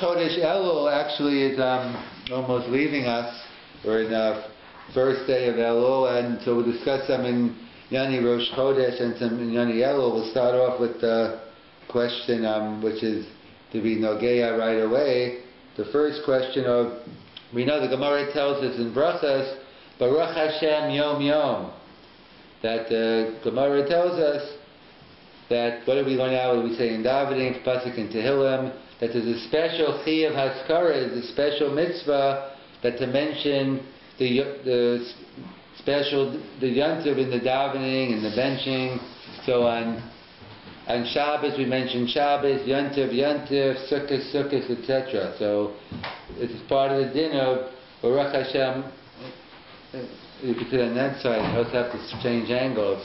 Chodesh Elul actually is almost leaving us. We're in the first day of Elul, and so we'll discuss some in Yani Rosh Chodesh and some in Yani Elul. We'll start off with the question, which is to be Nogeya right away. The first question of, we know the Gemara tells us in Brachas, Baruch Hashem Yom Yom, that the Gemara tells us that, what do we learn out? What do we say in Davening, Pasuk in Tehillim, that there's a special Chiyuv Haskara, is a special mitzvah, that to mention the special, the Yontiv in the Davening and the benching. So on Shabbos we mention Shabbos, Yontiv, Sukkot, etc. So it's part of the din of Baruch Hashem. You can sit on that side, you also have to change angles.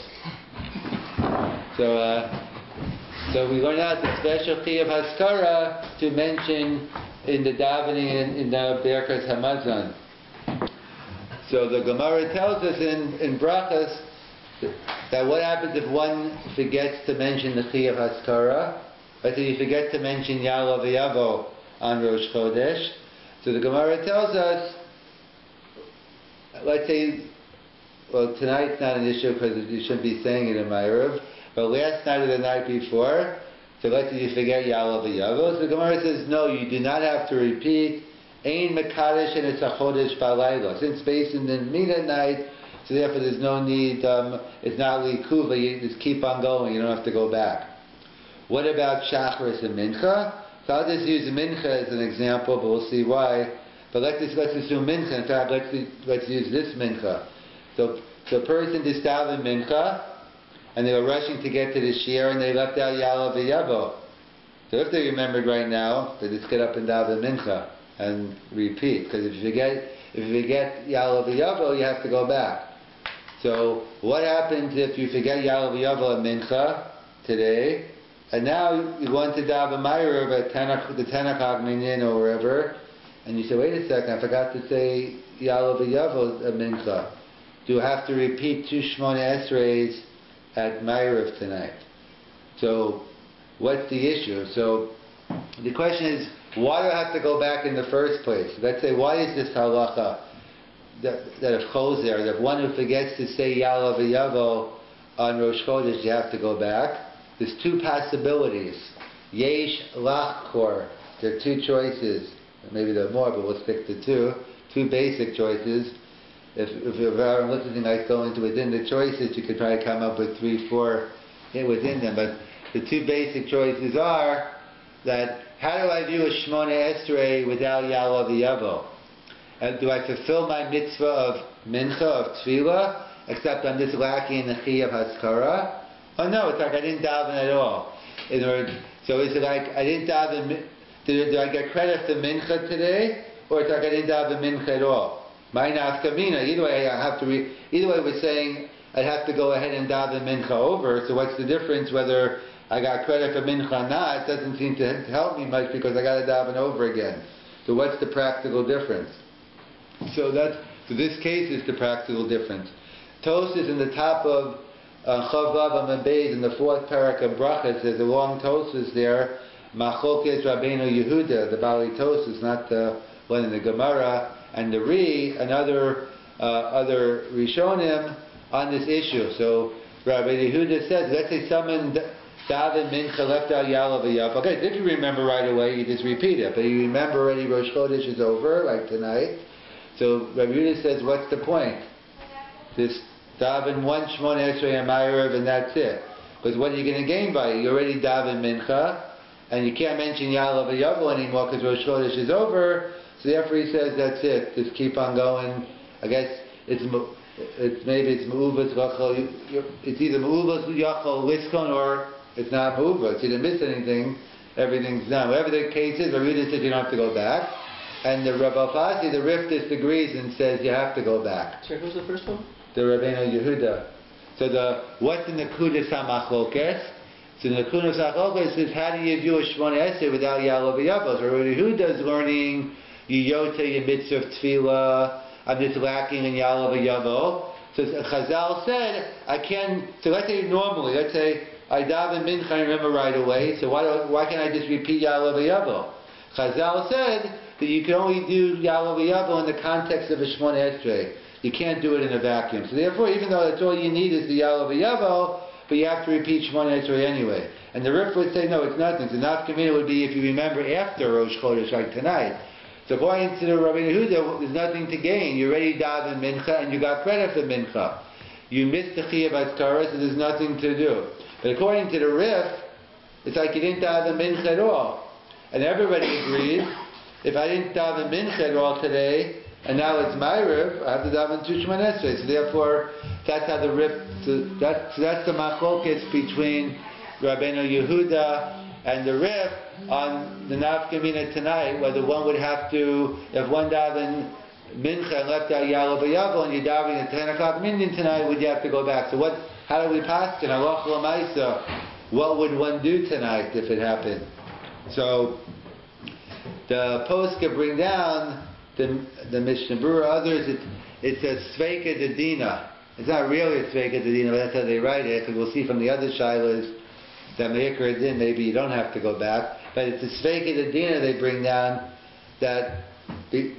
So we learn out the special Chiyuv Haskara to mention in the davening in the Berkas Hamazon. So the Gemara tells us in Brachas that what happens if one forgets to mention the Chiyuv Haskara? Let's say you forget to mention Ya'aleh V'Yavo on Rosh Chodesh. So the Gemara tells us, let's say, well, tonight's not an issue because you shouldn't be saying it in my Erev, but last night or the night before, so let's say you forget Ya'aleh V'Yavo. So the Gemara says, no, you do not have to repeat Ein Mekadesh and it's a Chodesh Balayla. Since based in the midnight, so therefore there's no need, it's not Likuva, you just keep on going, you don't have to go back. What about Shacharis and Mincha? So I'll just use Mincha as an example, but we'll see why. But let's assume Mincha. In fact, let's use this Mincha. So a person just davened Mincha, and they were rushing to get to the Shir, and they left out Ya'aleh V'Yavo. So if they remembered right now, they just get up and daven Mincha and repeat. Because if you forget Ya'aleh V'Yavo, you have to go back. So what happens if you forget Ya'aleh V'Yavo and Mincha today, and now you want to daven Ma'ariv at the 10 o'clock minyan or wherever, and you say, wait a second, I forgot to say Ya'aleh V'Yavo at Mincha. Do I have to repeat 2 Shmoneh Esreis at Ma'ariv tonight? So what's the issue? So the question is, why do I have to go back in the first place? Let's say, why is this halacha that if Choser, that if one who forgets to say Ya'aleh V'Yavo on Rosh Chodesh, you have to go back? There's 2 possibilities. Yesh Lachkor. There are 2 choices. Maybe there are more, but we'll stick to 2 basic choices. If you're very listening, like go into within the choices, you could probably come up with 3, 4 within them. But the 2 basic choices are that, how do I view a Shmoneh Esrei without Ya'aleh V'Yavo? And do I fulfill my mitzvah of Mincha, of Tefillah, except I'm just lacking in the Chiyuv Haskara? Oh no, it's like I didn't daven at all. In other words, so is it like I didn't daven, do I get credit for Mincha today? Or it's like I didn't daven Mincha at all? My nafkamina. Either way, either way we're saying I'd have to go ahead and daven Mincha over, so what's the difference whether I got credit for Mincha or not? It doesn't seem to help me much because I got to daven over again. So what's the practical difference? So this case is the practical difference. Tosfos in the top of Chavav Amabez in the 4th parak of Brachas, there's a long Tosfos there. Machokes Rabbeinu Yehuda, the Bali Tosfos, not the one in the Gemara, and the other Rishonim on this issue. So Rabbi Yehuda says, let's say someone daven Mincha left out Ya'aleh V'Yavo. Okay, if you remember right away, you just repeat it. But you remember already Rosh Chodesh is over, like tonight. So Rabbi Yehuda says, what's the point? Just daven 1 Shmoneh Esrei and Ma'ariv and that's it. Because what are you going to gain by it? You already daven Mincha, and you can't mention Ya'aleh V'Yavo anymore because Rosh Chodesh is over. So therefore he says, that's it. Just keep on going. I guess maybe it's Me'uvas Rachel. It's either Me'uvas Yachol Liskon or it's not Me'uvas. You didn't miss anything. Everything's done. Whatever the case is, Rabbi says you don't have to go back. And the Rabbi Fasi, the Rif disagrees and says you have to go back. Sorry, who's the first one? The Rabbeinu Yehuda. So what's the Nekudas HaMachlokes? So the Nekudas HaMachlokes is, how do you view a Shmoneh Esrei without Ya'aleh V'Yavo? So Rabbi Yehuda is learning Yiyoteh your mitzvah of Tefillah. I'm just lacking in Ya'aleh V'Yavo. So Chazal said, I can. So let's say let's say I daven Mincha and remember right away. So why can't I just repeat Ya'aleh V'Yavo? Chazal said that you can only do Ya'aleh V'Yavo in the context of a Shmoneh Esrei. You can't do it in a vacuum. So therefore, even though that's all you need is the Ya'aleh V'Yavo, but you have to repeat Shmoneh Esrei anyway. And the Rif would say, no, it's nothing. So nafkamina would be if you remember after Rosh Chodesh, like tonight. So according to the Rabbi Yehuda, there's nothing to gain. You already davened Mincha and you got credit for Mincha. You missed the Chiyuv Atzkara, so there's nothing to do. But according to the Rif, it's like you didn't daven Mincha at all. And everybody agrees, if I didn't daven Mincha at all today, and now it's my Rif, I have to daven two Shmoneh Esrei. So therefore, that's how the Rif, so that's the machlokes between Rabbeinu Yehuda and the Rif on the nafkamina tonight, whether one would have to, if one daven Mincha and left out Ya'aleh V'Yavo and you're davening at 10 o'clock Minyan tonight, would you have to go back? So how do we pass it? Halacha l'maisa, what would one do tonight if it happened? So the posca bring down the Mishnah Berurah, others, it's a Sveika Dedina. It's not really a Sveika Dedina, but that's how they write it, because we'll see from the other shilas that Me'ikar Din, maybe you don't have to go back. But it's a Sveika Dedina they bring down, that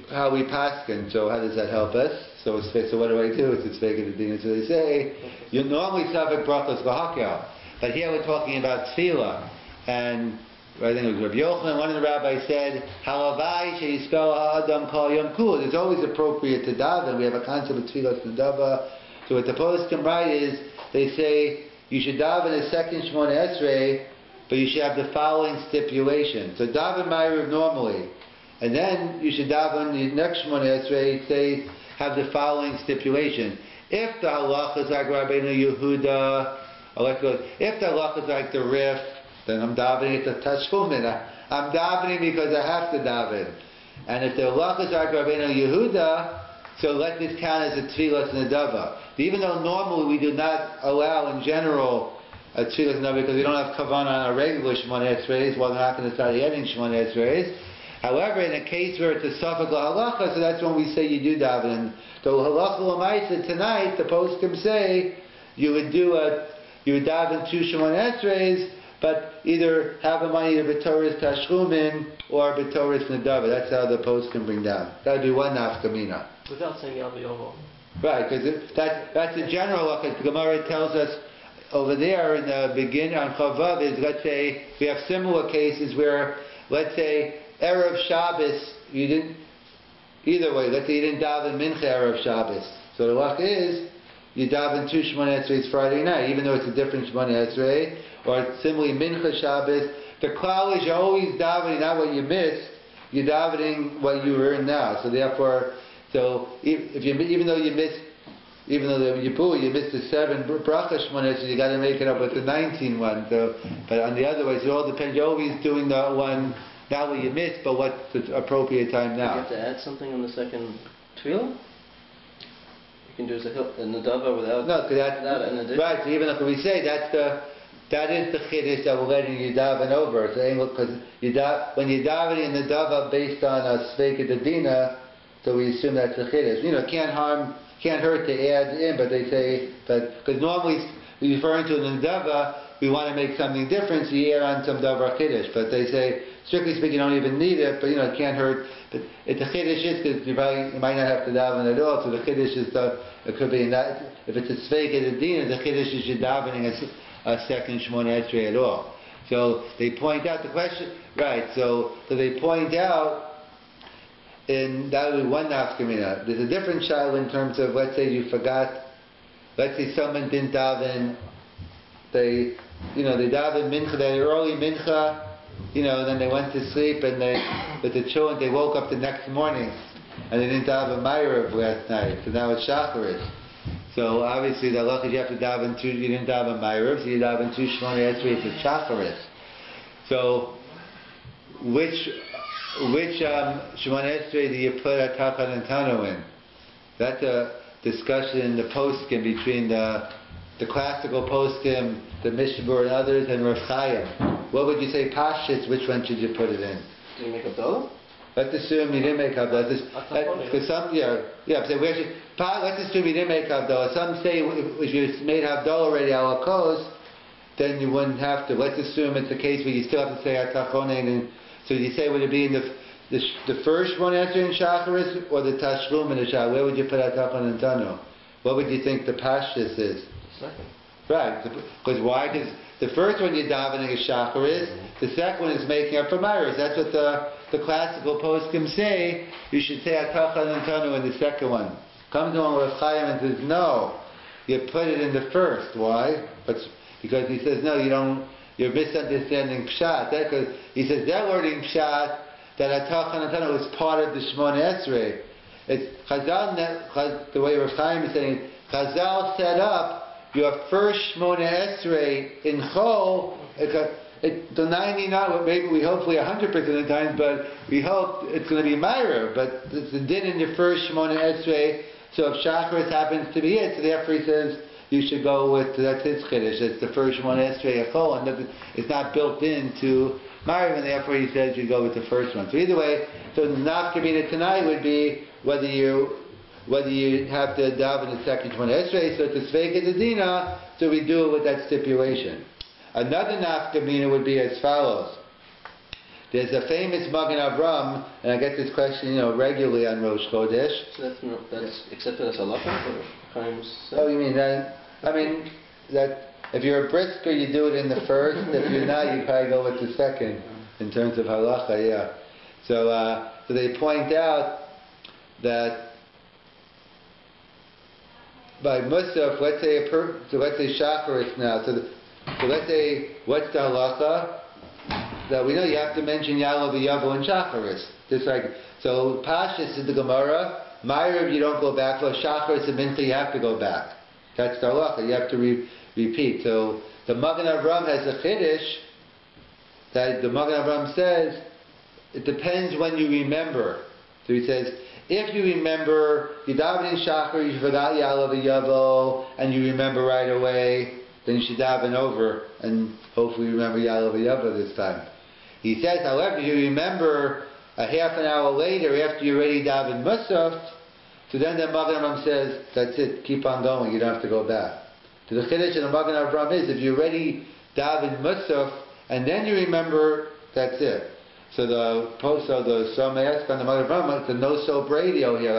how we paskin. So how does that help us? So what do I do? It's a Sveika Dedina. So they say, you normally Savik Brachos V'Hakel, but here we're talking about Tefillah. And I think it was Rabbi Yochanan, one of the rabbis said, Halavai sheyispel ha'adam kol yom kul. It's always appropriate to daven. We have a concept of tefillah nedava. So what the poskim write is, they say, you should daven a second Shmoneh Esrei, but you should have the following stipulation. So daven Ma'ariv normally, and then you should daven the next Shmoneh Esrei, say, have the following stipulation. If the halacha is like Rabbeinu Yehuda, if the halacha is like the Rif, then I'm davening at the Tashkumin. I'm davening because I have to daven. And if the halacha is like Rabbeinu Yehuda, so let this count as a tefillah nedava. Even though normally we do not allow in general a tefillah nedava because we don't have kavanah on our regular Shmoneh Esreis, well, they're not going to start adding Shmoneh Esreis. However, in a case where it's a safek halacha, so that's when we say you do daven. So halacha l'maisa tonight, the poskim say you would daven two Shmoneh Esreis, but either have them on either b'toris tashchumin or b'toris nedava. That's how the poskim bring down. That would be one nafkamina. Without saying Ya'aleh V'Yavo. Right, because that's the general look. The Gemara tells us over there in the beginning on Chavav is, let's say, we have similar cases where, let's say, Erev Shabbos, you didn't, either way, let's say you didn't daven Mincha Erev Shabbos. So the luck is, you daven two Shmoneh Esreis Friday night, even though it's a different Shmoneh Esrei, or similarly Mincha Shabbos. The klal is you're always davening not what you missed, you're davening what you were in now. So therefore, so even though you missed the 7 bracha Shmoneh, so you got to make it up with the 19 one. So, but on the other way, so it all depends. You're always doing the one not what you missed, but what's the appropriate time now. You have to add something on the second tefillah. You can do a nedava without an addition. Right. So even if we say that is the chiddush that we're letting you daven over. So because when you daven in the nedava based on a sveika dedina. So we assume that's a chiddush. Can't hurt to add in, but they say, because normally referring to the nedava, we want to make something different, so you add on some davar chiddush. But they say, strictly speaking, you don't even need it, but it can't hurt. But the chiddush is because you might not have to daven at all. So the chiddush is it could be in that. If it's a sveika dedina, the chiddush is you're davening a second Shmoneh Esrei at all. So they point out the question, right? So they point out. And that would be one nafkamina. There's a different child in terms of, let's say you forgot, let's say someone didn't daven, they daven mincha, they had early mincha, and then they went to sleep, and with the children, they woke up the next morning, and they didn't daven Ma'ariv last night, so now it's Shacharis. So obviously the halacha is you have to daven two, you didn't daven Ma'ariv, so you daven two Shmoneh Esrei for Shacharis. So, which Shmoneh Esrei do you put a Tachan and Tano in? That's a discussion in the poskim between the classical poskim, the Mishnah Berurah and others, and Rav Chaim. What would you say, Pashas, which one should you put it in? Did you make Havdalah? Let's assume you didn't make Havdalah. Because some, let's assume you didn't make Havdalah. Some say if you made Havdalah already ala kos, then you wouldn't have to. Let's assume it's the case where you still have to say Atachonin. So you say, would it be in the first Shmoneh Esrei in Shacharis or the Tashlum in the Shacharis? Where would you put Atachon and Tanu? What would you think the Pashtus is? Second. Right, because why? Because the first one you're davening is Shacharis, the second one is making up for Meiros. That's what the classical poskim say. You should say Atachon and Tanu in the second one. Comes along with Chaim and says, no, you put it in the first. Why? Because he says, no, you don't. You're misunderstanding Pshat. Because he says they're learning Pshat that Atachon and Tanu is part of the Shmoneh Esrei. It's Chazal. The way Rav Chaim is saying, Chazal set up your first Shmoneh Esrei in Chol. The 99, maybe we hopefully 100% of the times, but we hope it's going to be Meira. But it's the din in your first Shmoneh Esrei. So if Shacharis happens to be it, so therefore he says you should go with, that's his Chiddush, it's the first Shmoneh Esrei Echol, and it's not built into Mariv, and therefore he says you go with the first one. So either way, so the Nafkamina tonight would be whether you have to daven the second Shmoneh Esrei, so it's a Sveika Dedina, so we do it with that stipulation. Another Nafkamina would be as follows. There's a famous Magen Avram, and I get this question, regularly on Rosh Chodesh. So that's accepted as halacha? Oh, you mean that? I mean that if you're a brisker, you do it in the first. If you're not, you probably go with the second in terms of halacha. Yeah. So they point out that by Musaf, let's say Shacharis now. So let's say what's the halacha? That we know you have to mention Yalav Yavo and Shacharis. Just like, so Pashas is the Gemara, Ma'ariv you don't go back, for Shacharis and Mincha you have to go back. That's the halacha, you have to repeat. So the Magen Avram has a Chiddush, that the Magen Avram says, it depends when you remember. So he says, if you remember, you daven in Shacharis, you forgot Yalav Yavo, and you remember right away, then you should daven over and hopefully remember Yalav Yavo this time. He says, however, if you remember a half an hour later after you already daven Musaf, so then the Magen Avram says, that's it, keep on going, you don't have to go back. So the Chiddush of the Magen Avram is, if you already daven Musaf and then you remember, that's it. So some ask on the Magen Avram, it's a no-soap radio here,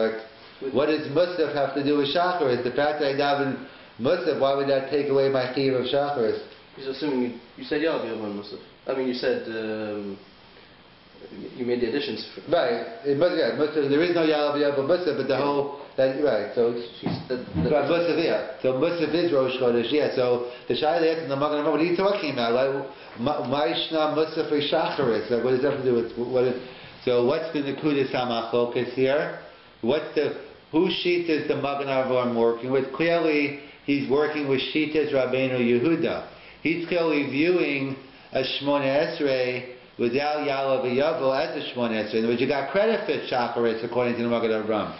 like, what does Musaf have to do with Shacharis? The fact that I daven Musaf, why would that take away my chiyuv of Shacharis? He's assuming you said Yalav Yavo and Musaf. I mean, you said you made the additions. Right. Musaf, there is no Yalav Yavo Musaf, but the whole right. So Musaf, yeah. So Musaf is Rosh Chodesh, yeah. So the Shaila asks in the Magen Avram, what are you talking about? Like, Ma'ishna Musaf for Shacharis. Like, what does that have to do with so what's the Nekudas HaMachlokas here? Whose sheet is the Magen Avram working with? Clearly, he's working with Shitas Rabbeinu Yehuda. He's clearly viewing a Shmoneh Esrei without Yalav Yavo as a Shmoneh Esrei. In other words, you got credit for Shacharis according to the Magen Avram.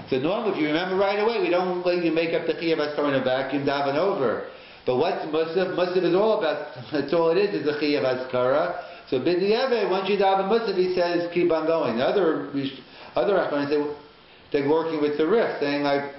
So normally, if you remember right away, we don't let you make up the Chiyuv Haskaran in a vacuum, daven over. But what's Musaf? Musaf is all about, that's all it is the Chiyuv Haskara. So B'di'evei, once you daven Musaf, he says, keep on going. Other Achronim say, they're working with the Rif, saying like,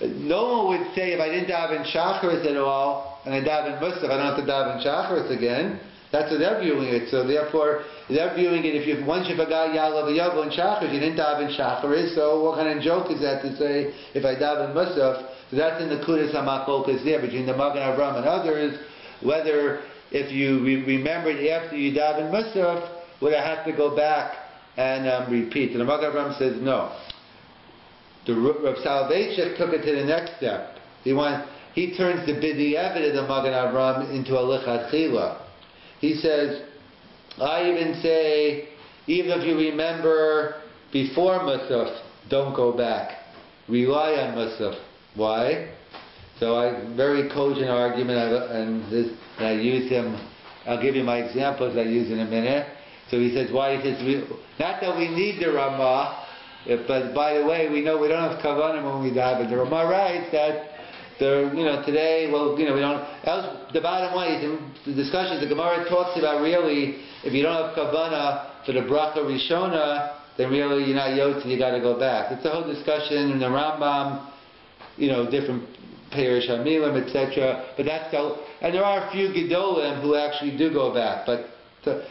no one would say if I didn't daven Shacharis at all, and I daven Musaf, I don't have to daven Shacharis again. That's what they're viewing it. So therefore, they're viewing it, once you forgot Yalav Yavo and Shacharis, you didn't daven Shacharis, so what kind of joke is that to say, if I daven Musaf? So that's in the Kudas HaMachlokas there, between the Magen Avram and others, whether if you remembered after you daven Musaf, would I have to go back and repeat? And the Magen Avram says no. The Rav Soloveitchik took it to the next step. He turns the B'di'evei of the Magen Avram into a Lichatchila. He says, I even say, even if you remember before Musaf, don't go back. Rely on Musaf. Why? So very cogent argument, and I use him. I'll give you my examples I use in a minute. So he says, why? He says, not that we need the Ramah, but by the way, we know we don't have Kavanim when we daven. The Ramah writes that today, we don't. Else, the bottom line is in the discussions the Gemara talks about really, if you don't have Kavanah for the Bracha Rishona, then really you're not Yotzi, you got to go back. It's a whole discussion in the Rambam, different Perish Hamilim, etc. But and there are a few Gedolim who actually do go back, but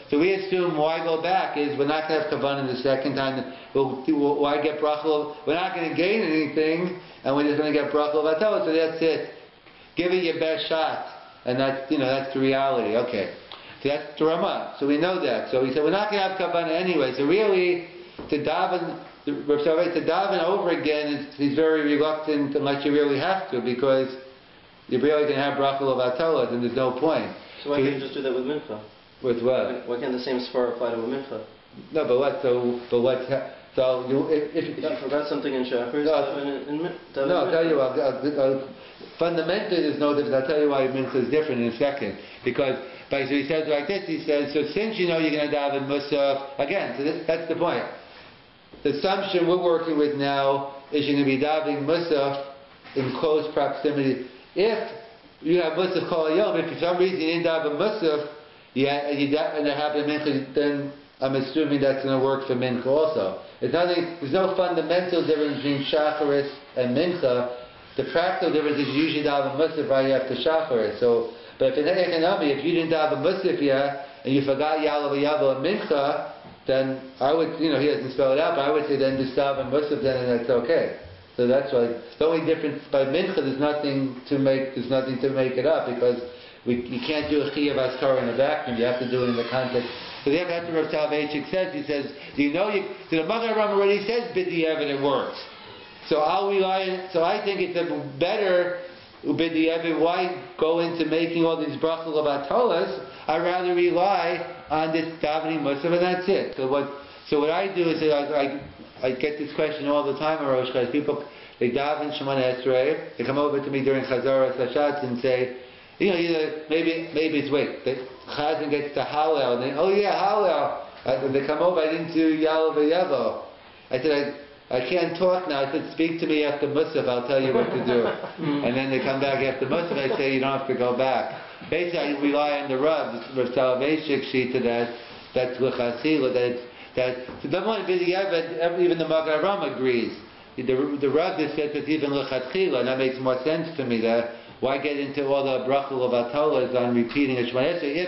So we assume why go back is we're not going to have kavanah the second time. Why get bracha? We're not going to gain anything, and we're just going to get bracha v'atola. So that's it. Give it your best shot, and that's that's the reality. Okay, so that's the Ramah. So we know that. So he said we're not going to have kavanah anyway. So really, to daven over again, he's very reluctant unless you really have to, because you're really going to have bracha v'atola, and there's no point. So why can't you just do that with mincha? With what? Why can't the same svara apply to a mincha? No, but what? So if you forgot something in shachar, I'll tell you. Fundamentally, there's no difference. I'll tell you why mincha is different in a second. Because so he says like this. He says, so since you know you're going to daven musaf again, so that's the point. The assumption we're working with now is you're going to be davening musaf in close proximity. If you have musaf kol hayom, if for some reason you didn't daven musaf, and there happened mincha, then I'm assuming that's going to work for mincha also. There's no fundamental difference between shacharis and mincha. The practical difference is you usually daven musaf right after shacharis. So, but if it's economy, if you didn't daven musaf yet and you forgot yalav yavo and mincha, then I would, he doesn't spell it out, but I would say then just daven musaf then, and that's okay. So that's why the only difference by mincha, there's nothing to make it up, because you can't do a chiyuv askara in a vacuum. You have to do it in the context. So that's what Rav Soloveitchik says. He says, the Magen Avraham already says b'di'evet it works. So I'll rely. So I think it's a better b'di'evet. Why go into making all these brachos of atolas? I'd rather rely on this davening musaf, and that's it. So what I do is I get this question all the time, Rosh Chodesh. People, they daven Shemona Esrei. They come over to me during Chazaras Hashatz and say, maybe it's the Chazan gets to Hallel, and they, oh yeah, Hallel. They come over, I didn't do Yalav Yavo. I said, I can't talk now. I said, speak to me after Musaf, I'll tell you what to do. And then they come back after Musaf, I say, you don't have to go back. Basically, I rely on the Rav Soloveitchik sheet to that's L'chasila, so the one even the Magen Avraham agrees. The Rav just said that even L'chasila, and that makes more sense to me, that why get into all the brachul of atolas on repeating a Shema Esrei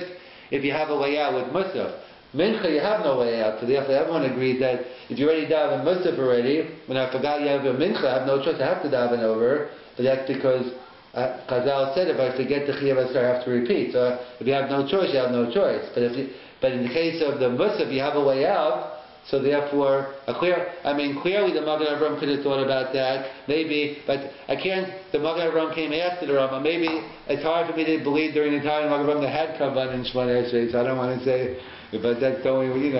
if you have a way out with Musaf? Mincha, you have no way out. So therefore, everyone agrees that if you already daven Musaf already, when I forgot you have a Mincha, I have no choice. I have to daven over. But that's because Chazal said if I forget the Chiyuv Asar, I have to repeat. So if you have no choice, you have no choice. But in the case of the Musaf, you have a way out. So therefore, clearly the Magen Avraham could have thought about that, maybe, but I can't, the Magen Avraham came after the Rambam. Maybe it's hard for me to believe during the time the Magen Avraham had Kavan in Shemona Esrei, so I don't want to say, but that's only,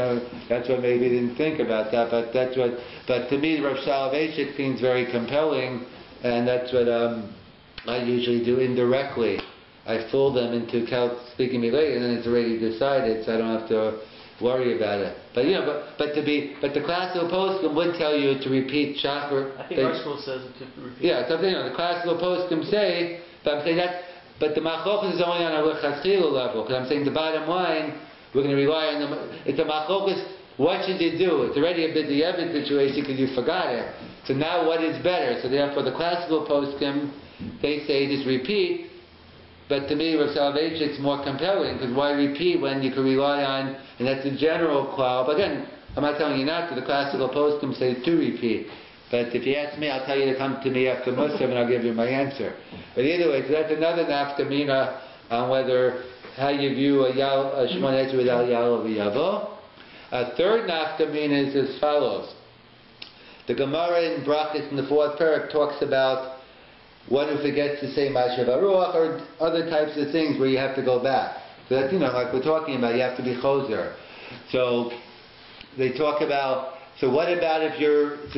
that's what maybe didn't think about that, but to me, Rav Soloveitchik seems very compelling, and that's what I usually do indirectly. I fool them into speaking me later, and then it's already decided, so I don't have to worry about it. But the classical poskim would tell you to repeat shachar. I think our school says to repeat. Yeah, something the classical poskim say, but I'm saying that. But the machlokas is only on a l'chaschilu level, because I'm saying the bottom line, we're going to rely on it's a machlokas. What should you do? It's already a b'di'evet situation because you forgot it. So now what is better? So therefore, the classical poskim, they say just repeat. But to me, Rav Soloveitchik's more compelling, because why repeat when you can rely on, and that's a general cloud. But again, I'm not telling you not to. The classical poskim say to repeat. But if you ask me, I'll tell you to come to me after Musaf, and I'll give you my answer. But either way, so that's another nafkamina on how you view a Shemona Esrei without Yalav Yavo. A third nafkamina is as follows. The Gemara in Brachos in the fourth parak talks about one who forgets to say Mashav Aruach, or other types of things where you have to go back. So that's, like we're talking about, you have to be choser. So they talk about, so what about so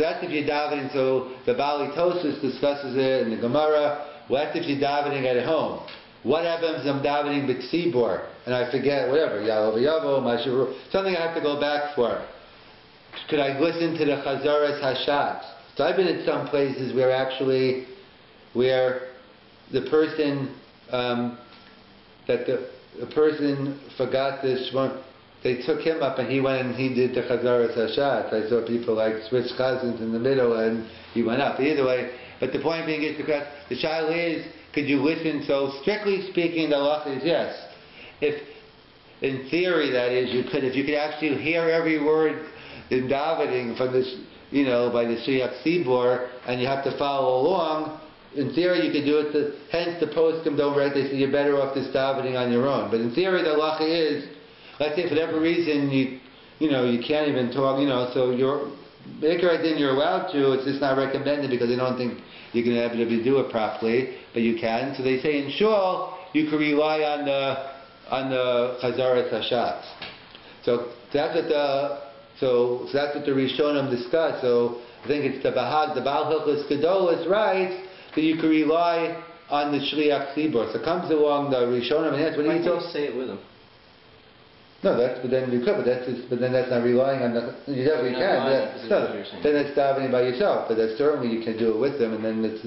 that's if you're davening, so the Bali Tosus discusses it in the Gemara, what if you're davening at home? What happens if I'm davening b'tzibor, and I forget, whatever, Yalav Yavo, Mashav Aruach, something I have to go back for. Could I listen to the Chazaras Hashatz? So I've been at some places where the person the person forgot this one, they took him up and he went and he did the Chazaras Hashatz. I saw people switch chazans in the middle and he went up. Either way, but the point being is because the shaila is, could you listen? So strictly speaking, the halacha is yes. in theory, that is, you could, if you could actually hear every word in davening from this, by the Shliach Tzibor, and you have to follow along, in theory you could do it, hence the poskim don't write, they say you're better off just davening on your own. But in theory the halacha is, let's say for whatever reason you can't even talk, so you're allowed to, it's just not recommended because they don't think you're going to be able to do it properly, but you can. So they say in shul, you can rely on the Chazaras Hashatz. So that's what the Rishonim discuss. So I think it's the Baal Hilchos Gedolos writes that you can rely on the Shliach Tzibor. So it comes along the Rishonim and that's what he told. Say it with him. No, but then you could, but then that's not relying on the. You definitely can. Then it's davening by yourself. But that's certainly you can do it with them, and then it's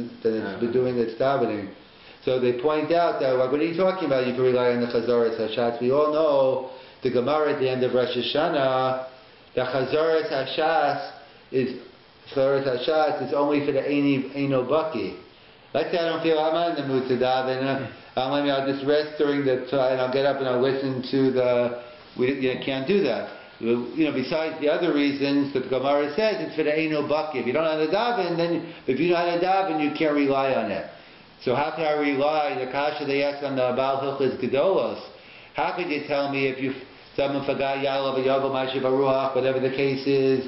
doing it's davening. So they point out that what are you talking about? You can rely on the Chazaras Hashatz. We all know the Gemara at the end of Rosh Hashanah. The Chazaras Hashatz is only for the Eino Baki. Let's say I don't feel I'm not in the mood to daven. I'll just rest during the time, and I'll get up and I'll listen to the. You can't do that. Besides the other reasons that the Gemara says, it's for the Eino Baki. If you don't know how to daven, then if you know how to daven, you can't rely on it. So how can I rely, the kasha they ask on the Baal Hilchos Gedolos, how could you tell me if someone forgot Ya'alav V'Yavo Mashiv Haruach, whatever the case is,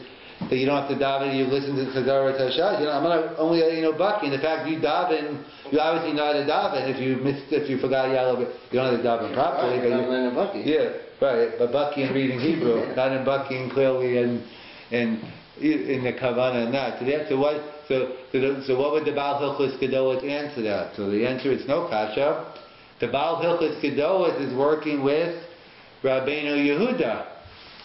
that you don't have to daven, you listen to the Chazaras Hashatz, I'm not only Baki, and the fact you daven, you obviously know how to daven, if you forgot Ya'alav, you don't have to daven properly, but in Baki. Yeah, right, but Baki in reading Hebrew, not in Baki and clearly in the Kavanah and that. So what would the Baal Hilchos Gedolos answer that? So the answer is no kasha. The Baal Hilchos Gedolos is working with Rabbeinu Yehuda.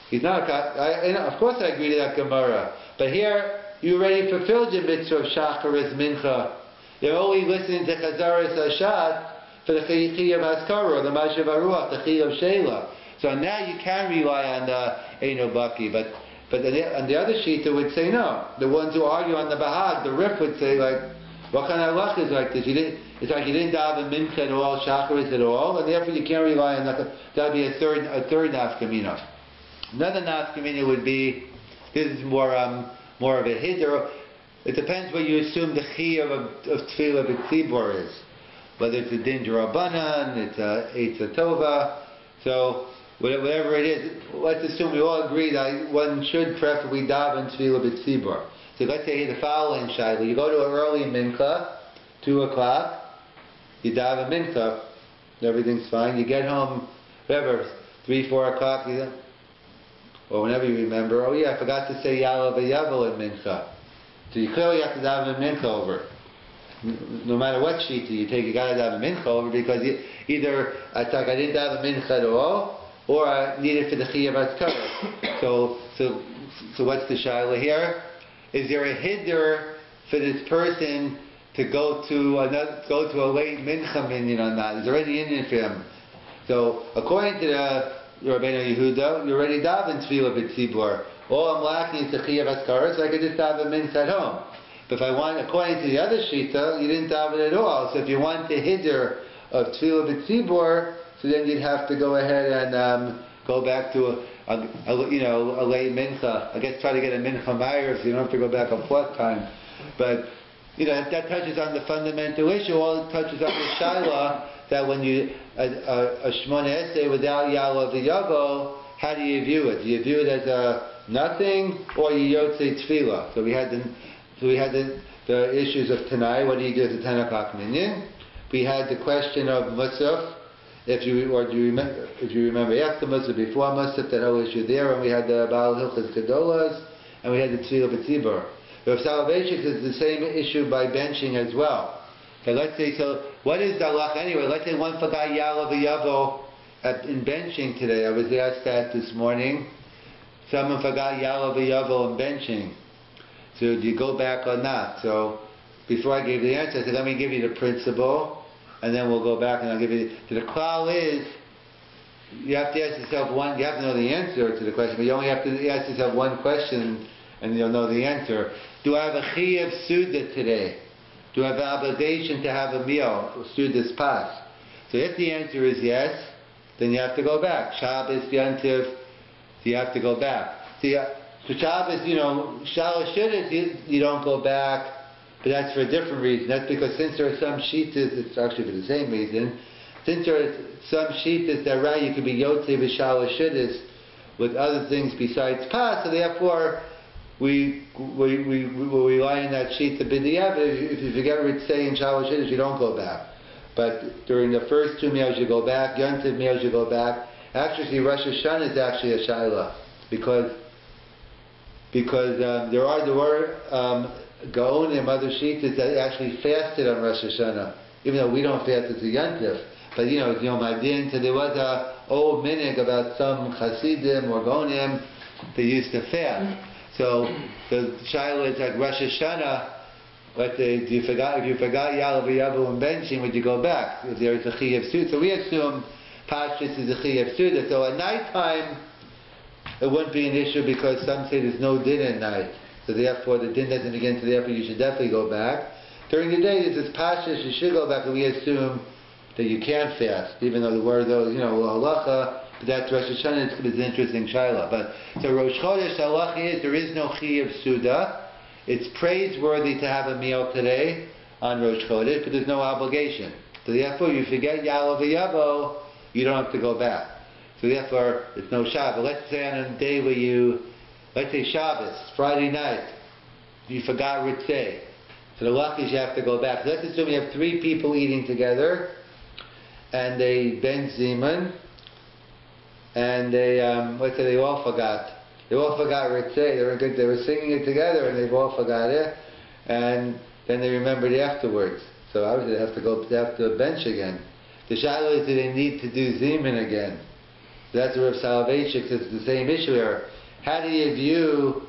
He's not of course I agree to that Gemara. But here, you already fulfilled your mitzvah of Shacharis Mincha. You're only listening to Chazaras Hashatz for the Chiyuv Haskara, the Mashiv Haruach, the Chiyuv Sheila. So now you can rely on the Eino Baki, but on the other sheet it would say no. The ones who argue on the Bahag, the Rif would say what kind of luck is like this? It's like you didn't daven Mincha at all, Shacharis at all, and therefore you can't rely on that. That would be a third nafkamina. Another nafkamina would be, this is more of a hiddur. It depends what you assume the chiyuv of tefillah b'tzibor is. Whether it's a din d'Rabbanan, it's a eitza tova. So whatever it is, let's assume we all agree that one should preferably daven tefillah b'tzibor. So let's say the following shayla: you go to an early mincha, 2 o'clock, you daven mincha, everything's fine. You get home, whatever, 3, 4 o'clock, or whenever you remember. Oh yeah, I forgot to say Ya'alav V'Yavo in mincha. So you clearly have to daven mincha over. No matter what shita you take, you got to daven mincha over because either it's like I didn't daven mincha at all, or I need it for the chiyuv haskara. So what's the shayla here? Is there a hiddur for this person to go to a late mincha minyan or not? Is there any Indian for him? So according to the Rabbeinu Yehuda, you already daven tefillah b'tzibor. All I'm lacking is the chiyuv haskara, so I could just daven mincha at home. But if I want, according to the other shita, you didn't daven at all. So if you want the hiddur of tefillah b'tzibor, so then you'd have to go ahead and go back to a late mincha. I guess try to get a mincha ma'ariv so you don't have to go back a fourth time. But that touches on the fundamental issue. All it touches on the shaila that when you a shmona esrei without Ya'alav V'Yavo, how do you view it? Do you view it as a nothing, or you yotzei tefillah? So we had the issues of Tanai. What do you do at the 10 o'clock minyan? We had the question of Musaf. If you remember after Musaf, before Musaf, that whole issue there, and we had the Baal Hilchos Gedolos, and we had the Tefillah B'Tzibor. But salvation is the same issue by benching as well. Okay, let's say, so what is the halach anyway? Let's say one forgot Ya'alav V'Yavo in benching today. I was asked that this morning. Someone forgot Ya'alav V'Yavo in benching. So do you go back or not? So before I gave the answer, I said, let me give you the principle, and then we'll go back and I'll give you the klal is, you have to ask yourself you have to know the answer to the question, but you only have to ask yourself one question and you'll know the answer. Do I have a chiyuv suda today? Do I have an obligation to have a meal, suda's pas? So if the answer is yes, then you have to go back. Shabbos, Yantiv, you have to go back. See, for Shabbos, Shalosh Shudis, you don't go back, but that's for a different reason. That's because since there are some Shitas, it's actually for the same reason, since there are some Shitas that right, you could be Yotzei v'Shalosh Shudis with other things besides Pas, so therefore we rely on that Shita B'diyah, but if you forget Ritzei and Shalosh Shudis, you don't go back. But during the first 2 meals you go back, Yontiv meals you go back. Actually, Rosh Hashanah is actually a Shaila, because there were Gaonim, other Shitas that actually fasted on Rosh Hashanah, even though we don't fast as a Yontiv. But Yom Adin, so there was a old minig about some Hasidim or Gaonim that used to fast. So the Shaila is like Rosh Hashanah. But if you forgot Yalav Yavu and benching, would you go back? If there is a Chi of Suda. So we assume Pashtus is a Chi of Suda. So at night time, it wouldn't be an issue because some say there's no din at night. So therefore the din doesn't begin, so therefore you should definitely go back. During the day, there's this Pashtus, you should go back, and we assume that you can't fast, even though the word, halacha, but that's Rosh Hashanah, it's an interesting shaila. But so Rosh Chodesh, halacha is, there is no Chi of Suda. It's praiseworthy to have a meal today on Rosh Chodesh, but there's no obligation. So therefore, you forget Yalav Yavo, you don't have to go back. So therefore, it's no Shabbat. Let's say on a day where let's say Shabbos, Friday night, you forgot Ritzei. So the luck is you have to go back. So let's assume you have 3 people eating together, and they ben Zimun, and let's say they all forgot. They all forgot Ritzei. They were singing it together, and they all forgot it, and then they remembered afterwards. So obviously they have to bench again. The shadow is, do they need to do Zimun again? That's where Selevan says it's the same issue here. How do you view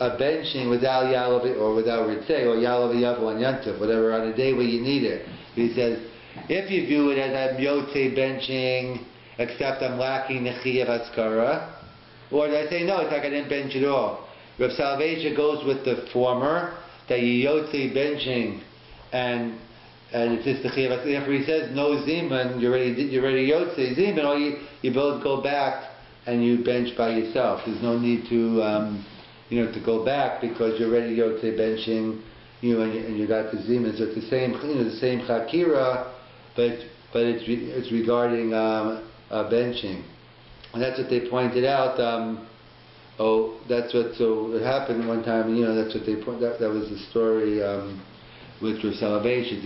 a benching without Yalav or without Ritzei or Yalav Yavu and Yantiv, whatever, on a day where you need it? He says, if you view it as I'm Yotzei benching, except I'm lacking the Chi of Haskara, or they say, no, it's like I didn't bench at all. Rav Selevan goes with the former, that you Yotzei benching, and it's just the Chi of Haskara. Therefore he says, no Zimun, you're ready Yotzei Zimun, or you both go back and you bench by yourself. There's no need to to go back because you're ready Yotzei benching, and you got the Zimun. So it's the same, the same Chakira, but it's regarding benching. And that's what they pointed out. So it happened one time. That's what they that was the story with Rav Selevan.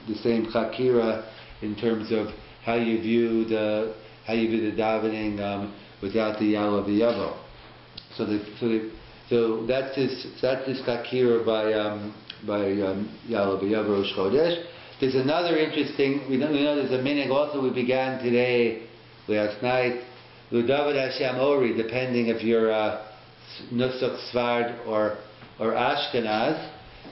The same chakira in terms of how you view the davening without the Yalav Yavo. So that's this chakira by Yalav Yavo Rosh Chodesh. There's another interesting. We know there's a minig also we began today. Last night, Ludavid Hashem Ori, depending if you're Nusach Svard or Ashkenaz,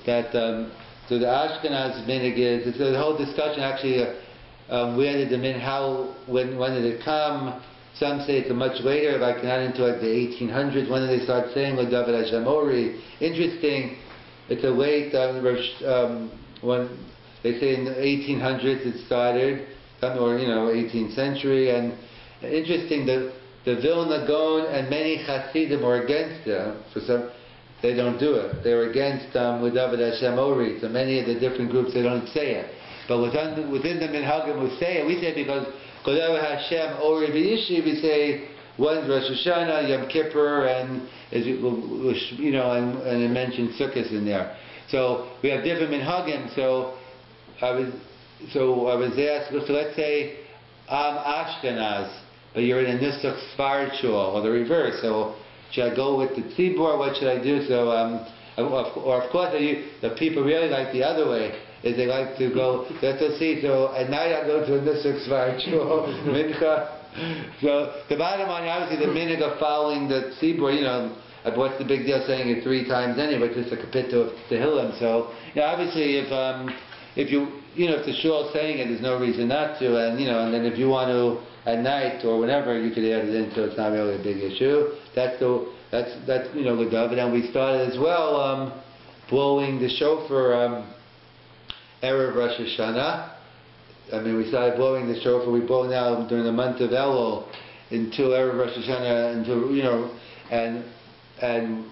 that so the Ashkenaz minig is the whole discussion actually. Where did the minig? When did it come? Some say it's much later. If I can add into like the 1800s, when did they start saying Ludavid Hashem Ori? Interesting. It's a late when they say in the 1800s it started, or 18th century, and interesting, the Vilna Gaon and many Hasidim were against it. They don't do it. They were against Ludavid Hashem Ori. So many of the different groups, they don't say it. But within the Minhagim we say it. We say it because Ludavid Hashem Ori B'Yishi, we say one's Rosh Hashanah, Yom Kippur, and and it mentions Sukkot in there. So we have different Minhagim. So I was asked. So let's say I'm Ashkenaz, but you're in a Nusach Sfard shul, or the reverse. So should I go with the Tzibor? What should I do? So, or of course, the people really like the other way. Is they like to go. Let's see. So at night I go to a Nusach Sfard shul, Mincha. So the bottom line, obviously, the minig of following the Tzibor. What's the big deal saying it 3 times anyway? It's just a kapita of Tehillim. So obviously, if the shul is saying it, there's no reason not to, and then if you want to at night or whenever, you could add it into. It's not really a big issue. That's Ludavid, and we started as well blowing the shofar erev Rosh Hashanah. I mean, we started blowing the shofar. We blow now during the month of Elul until Erev Rosh Hashanah, until, you know, and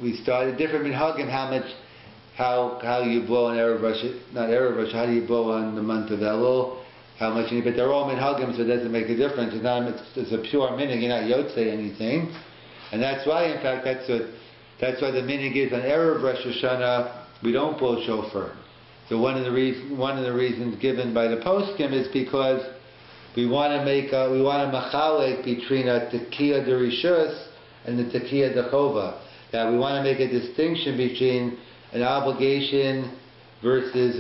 we started different minhagim, how you blow on Erev Rosh, not Erev Rosh, how do you blow on the month of Elul, how much you need, but they're all minhagim, so it doesn't make a difference. It's a pure minhag, you're not yotzei anything. And that's why, in fact, that's why the minhag is on Erev Rosh Hashanah, we don't blow shofar. So one of the reasons given by the poskim is because we want to machalek between a tekiah derishus and the tekiah dechova. That we want to make a distinction between an obligation versus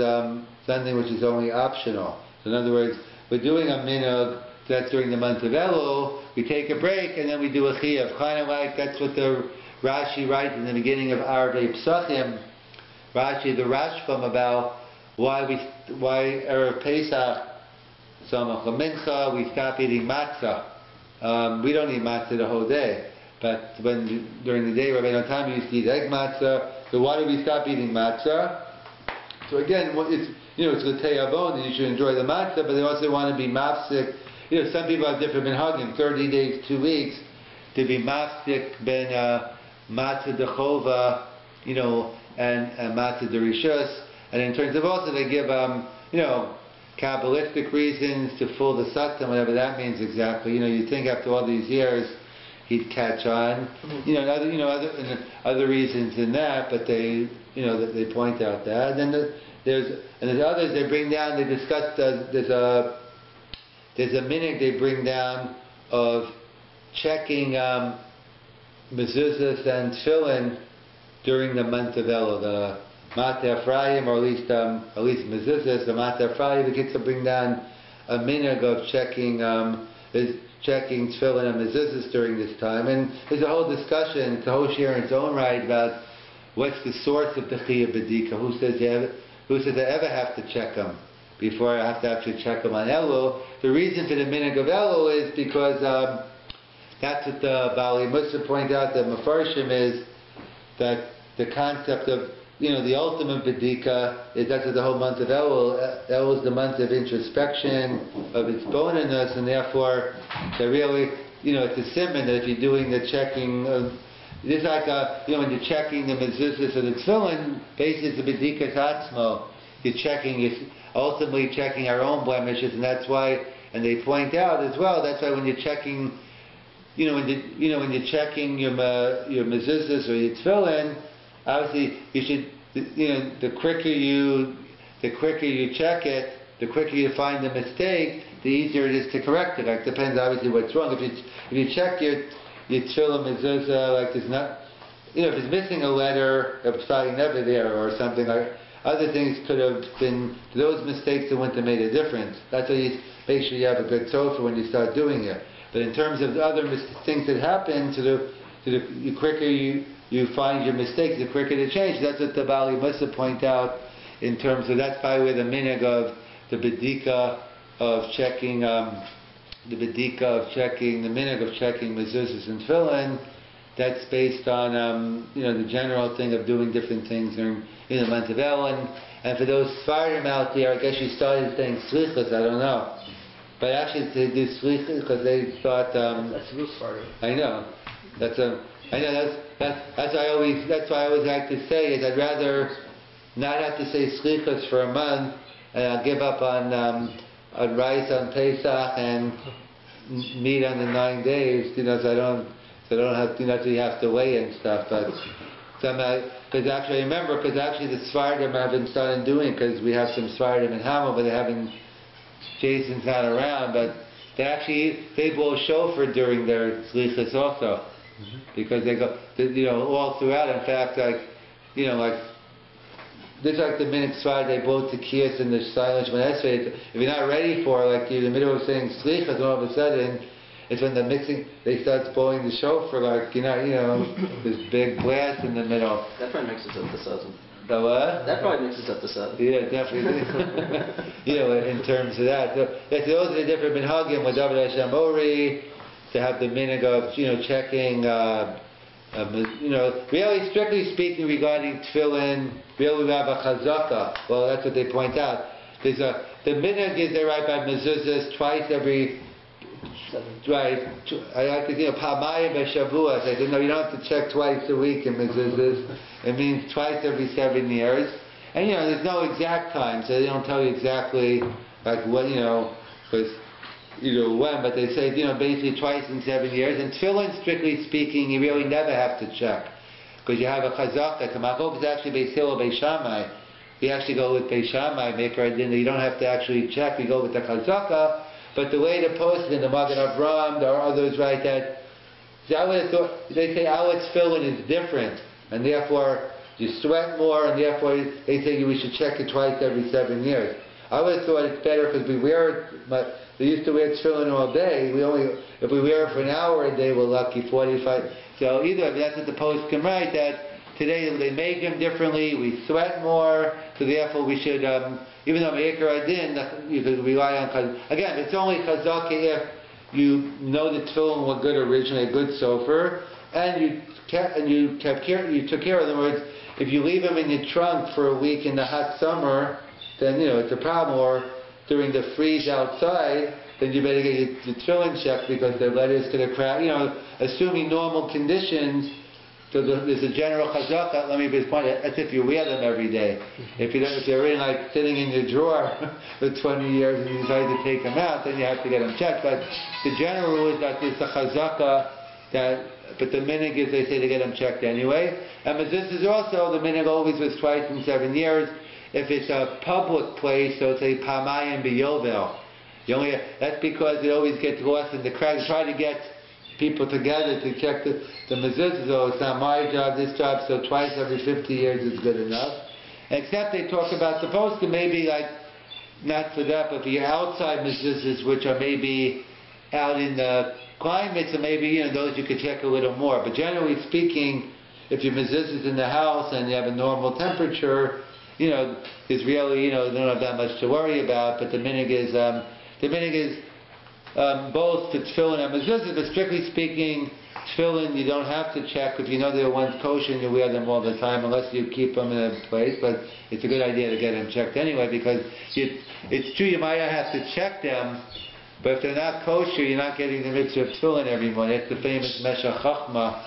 something which is only optional. So in other words, we're doing a minhag that's during the month of Elul. We take a break and then we do a chiyuv. Kind of like that's what the Rashi writes in the beginning of Arvei Psachim. Rashi, the Rashbam, about why Erev Pesach, Samach Mincha, we stop eating matzah. We don't eat matzah the whole day, but during the day, Rabbi Natan used to eat egg matzah. So why do we stop eating matzah? So again, it's l'tei avon, and you should enjoy the matzah, but they also want to be mafsik. Some people have different minhagim, 30 days, 2 weeks, to be mafsik ben matzah dechova, and matzah derishus. And in terms of also, they give, Kabbalistic reasons to fool the Satan, whatever that means exactly. You'd think after all these years he'd catch on. Other reasons than that, but they point out that. And then there's others they bring down. They discuss there's a minhag they bring down of checking mezuzahs and tefillin during the month of Elul, the Mateh Ephraim, or at least mezuzahs, the Mateh Ephraim. The kids will bring down a minhag of checking tefillin and mezuzahs during this time, and there's a whole discussion. It's a whole share in its own right about what's the source of the chiyuv b'dika. Who says I ever have to check them before I have to actually check them on Elul? The reason for the minhag of Elul is because that's what the Bali Musa point out. The Mefarshim is that the concept of the ultimate b'dika is that's the whole month of Elul. Elul is the month of introspection, of its bonus, and therefore, they really, it's a simon that if you're doing the checking, it's like when you're checking the mezuzahs or the tefillin, basically it's the b'dikas atzmo. You're ultimately checking our own blemishes, and that's why. And they point out as well. That's why when you're checking, when you're checking your mezuzahs or your tefillin, obviously you should, the quicker you check it, the quicker you find the mistake, the easier it is to correct it. Like, depends obviously what's wrong. If you check your tefillin mezuzah, like there's not, if it's missing a letter, it's probably never there or something. Like other things could have been, those mistakes that wouldn't have made a difference. That's why you make sure you have a good sofa when you start doing it. But in terms of the other things that happen, the quicker you find your mistakes, the quicker to change. That's what the Bali Musa point out in terms of, that's probably where the minhag of the b'dika of checking, the minhag of checking mezuzahs and tefillin, that's based on, the general thing of doing different things in the month of Elul. And for those Sfardim out there, I guess you started saying slichas, I don't know. But actually they do slichas because they thought... that's real Sfardim. I know. That's why I always like to say is I'd rather not have to say slichas for a month, and I'll give up on rice on Pesach and meat on the 9 days, so I don't have to, so you have to weigh and stuff. But because actually the Sfardim haven't started doing, because we have some Sfardim in Hamel, but they haven't. Jason's not around, but they blow shofar during their slichas also. Mm-hmm. Because they go, all throughout. In fact, this like the minhag Sfarad, they blow tekiyas in the silent Shemona Esrei. If you're not ready for, like you're in the middle of saying slichas, and all of a sudden, it's when they start blowing the shofar, like this big blast in the middle. That probably mixes up the seven. The what? That probably mixes up the seven. Yeah, definitely. In terms of that, those are the different minhagim with David Hashem Ori. To have the minhag of checking, really strictly speaking regarding tefillin, really we have a chazaka. Well, that's what they point out. the minhag is they write by mezuzahs twice every. Right, I like to pamayim b'shavuos. I said no, you don't have to check twice a week in mezuzahs. It means twice every 7 years, and there's no exact time, so they don't tell you exactly like when because when, but they say basically twice in 7 years. And tefillin, strictly speaking, you really never have to check because you have a chazaka. The machok is actually Beis Hillel, Beis Shammai. We actually go with Beis Shammai, make our dinner. You don't have to actually check. We go with the chazaka. But the way the post in the Magen Avraham, there are others write that. See, I would have thought, they say our tefillin is different, and therefore you sweat more, and therefore they say we should check it twice every 7 years. I would have thought it's better because we wear it. They used to wear tefillin all day. If we wear it for an hour a day, we're lucky 45. So that's what the post can write, that today they make them differently. We sweat more, so therefore we should. Even though Me'ikar Adin, you could rely on again. It's only chazaka if you know the tefillin were good originally, a good sofer, and you took care of them. In other words, if you leave them in your trunk for a week in the hot summer, then it's a problem. Or during the freeze outside, then you better get your tefillin checked because the letter's going to crack. Assuming normal conditions. So there's a general chazaka. Let me just point out, as if you wear them every day. If they're really like sitting in your drawer for 20 years and you decide to take them out, then you have to get them checked. But the general rule is that there's a chazaka but the minhag is they say to get them checked anyway. And mezuzahs is also, the minhag always was twice in 7 years. If it's a public place, so say pamayim b'yovel. That's because it always gets lost in the cracks. Try to get people together to check the mezuzahs. So it's not my job, this job, so twice every 50 years is good enough. Except they talk about the poskim, maybe like, not for that, but the outside mezuzahs, which are maybe out in the climate, so maybe, those you could check a little more. But generally speaking, if your mezuzah is in the house and you have a normal temperature, there's really, they don't have that much to worry about. But the minhag is both for tefillin and mezuzah, but strictly speaking, tefillin you don't have to check if you know they're one's kosher and you wear them all the time unless you keep them in a place. But it's a good idea to get them checked anyway because it's true you might not have to check them, but if they're not kosher, you're not getting the mitzvah of tefillin every morning. It's the famous Meshach Chachma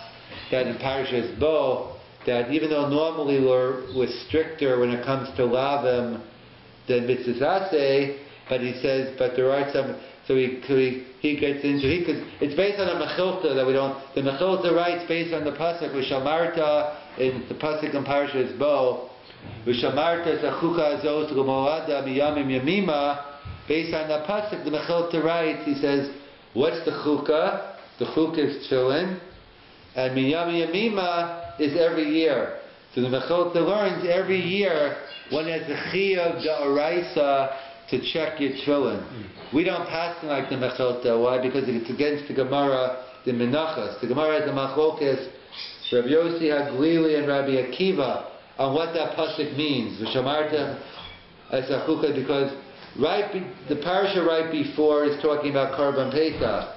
that in Parashas Bo, that even though normally we're stricter when it comes to lavim than mitzvahs aseh, but he says, but there are some. So he gets into because it's based on a mechilta that we don't. The mechilta writes based on the pasuk v'shamarta in the pasuk in Parashas Bo, v'shamarta zachuka azot l'moada miyamim yamima. Based on the pasuk, the mechilta writes. He says, what's the chukah? The chukah is tefillin, and miyamim yamima is every year. So the mechilta learns every year one has the chiyuv d'oraisa to check your tefillin. We don't pass them like the mechilta. Why? Because it's against the Gemara, the Menachos. The Gemara has the machlokes, Rabbi Yossi Haglili and Rabbi Akiva, on what that pasuk means. V'shamarta esachuka, because the parasha right before is talking about Karban Pesach.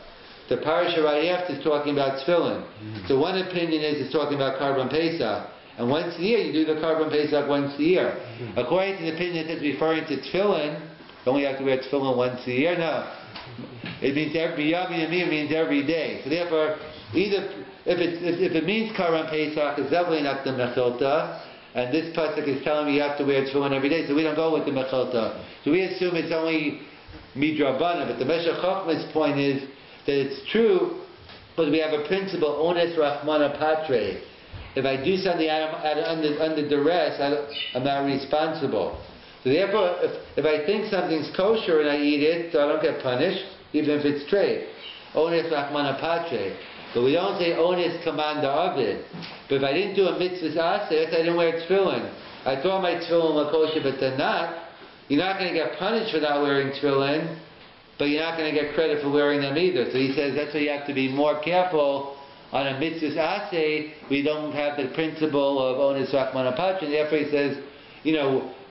The parasha right after is talking about tefillin. So one opinion is it's talking about Karban Pesach. And once a year, you do the Karban Pesach once a year. According to the opinion that it's referring to tefillin, you only have to wear tefillin once a year. No, it means every yami yamim means every day. So therefore, either if it means Karban Pesach, it's definitely not the mechilta. And this pasuk is telling me you have to wear tefillin every day, so we don't go with the mechilta. So we assume it's only midrabana. But the Meshach Chachma's point is that it's true, but we have a principle, ones rachmana patre. If I do something under duress, I'm not responsible. So therefore, if I think something's kosher and I eat it, so I don't get punished, even if it's straight. Ones rachmana patre. But we don't say ones kamanda avid. But if I didn't do a mitzvah aseh, I didn't wear tefillin. I thought my tefillin were kosher, but they're not. You're not going to get punished for not wearing tefillin, but you're not going to get credit for wearing them either. So he says that's why you have to be more careful. On a mitzvah aseh, we don't have the principle of ones rachmana patre, and therefore he says,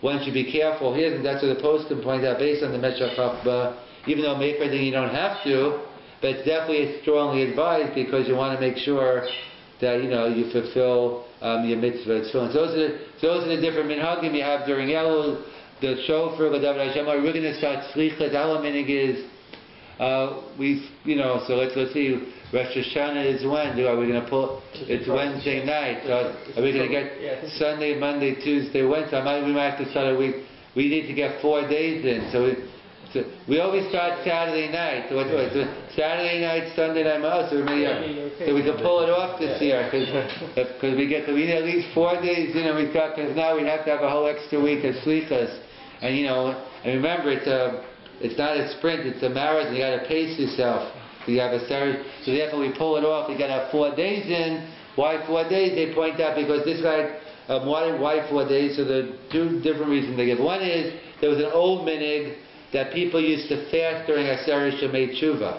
one should be careful here, and that's what the post can point out based on the Meshach Chachma, even though maybe you don't have to, but it's definitely strongly advised because you want to make sure that you fulfill your mitzvah. So those are the different minhagim you have during Elul. the shofar, we're going to start slichas. Our minig is, so let's see, Rosh Hashanah is when? Are we going to pull? It's Wednesday night. So are we going to get Sunday, Monday, Tuesday, Wednesday? We might have to start a week. We need to get 4 days in. So we always start Saturday night. So Saturday night, Sunday night, so we can pull it off this year because we need at least 4 days in, and because now we have to have a whole extra week of slichas, and and remember it's not a sprint, it's a marathon. You got to pace yourself. So you have a series. So therefore we pull it off. We got to have 4 days in. Why 4 days? They point out because this guy. Why 4 days? So there are two different reasons they give. One is there was an old minig that people used to fast during Aseret Shemei Tshuva.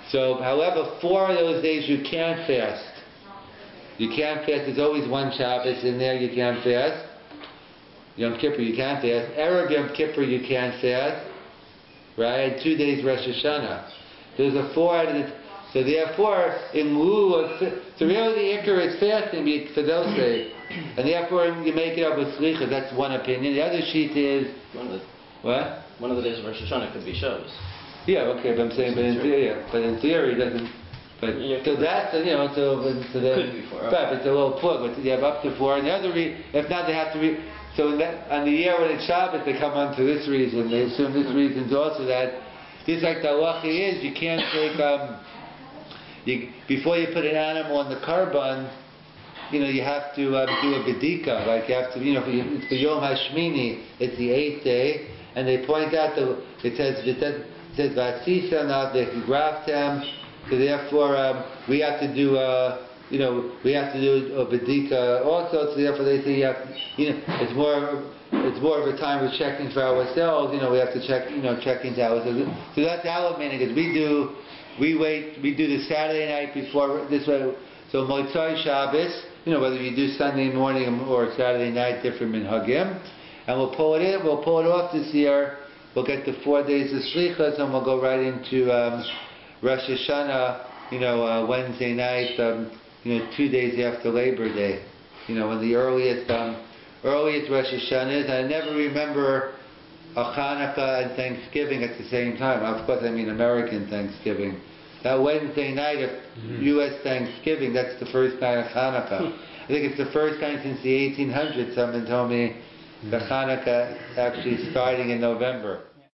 So, however, 4 of those days you can't fast. You can't fast. There's always one Shabbos in there you can't fast. Yom Kippur you can't fast. Erev Yom Kippur you can't fast. Right? And 2 days Rosh Hashanah. There's a 4 out of the... So therefore, in lieu of... So really the Iker is fasting for those days. And therefore you make it up with slichas. That's one opinion. The other sheet is... What? One of the days of Rosh Hashanah could be Shabbos. Yeah, okay, but I'm saying, but in theory, it doesn't. But so that's so then. Could be 4. But it's a little plug. But you have up to 4, and the other if not, they have to be. So on the year when it's Shabbos, they come on to this reason. They assume this reason is also that. Just like the halacha is, you can't take before you put an animal on the karban. You have to do a bedika. Like you have to, it's the Yom Hashmini. It's the 8th day. And they point out that it says Vasisa now they can graft them, so therefore we have to do we have to do a bedika also. So therefore they say it's more of a time of checking for ourselves. We have to check check into ourselves. So that's our meaning is we do the Saturday night before this way. So Motzai Shabbos, whether you do Sunday morning or Saturday night, different minhagim. And we'll pull it in. We'll pull it off this year. We'll get the 4 days of slichas, and we'll go right into Rosh Hashanah. Wednesday night. 2 days after Labor Day. When the earliest Rosh Hashanah is. I never remember a Hanukkah and Thanksgiving at the same time. Of course, I mean American Thanksgiving. That Wednesday night of U.S. Thanksgiving. That's the first night of Hanukkah. I think it's the first time since the 1800s. Someone told me. The Hanukkah actually starting in November.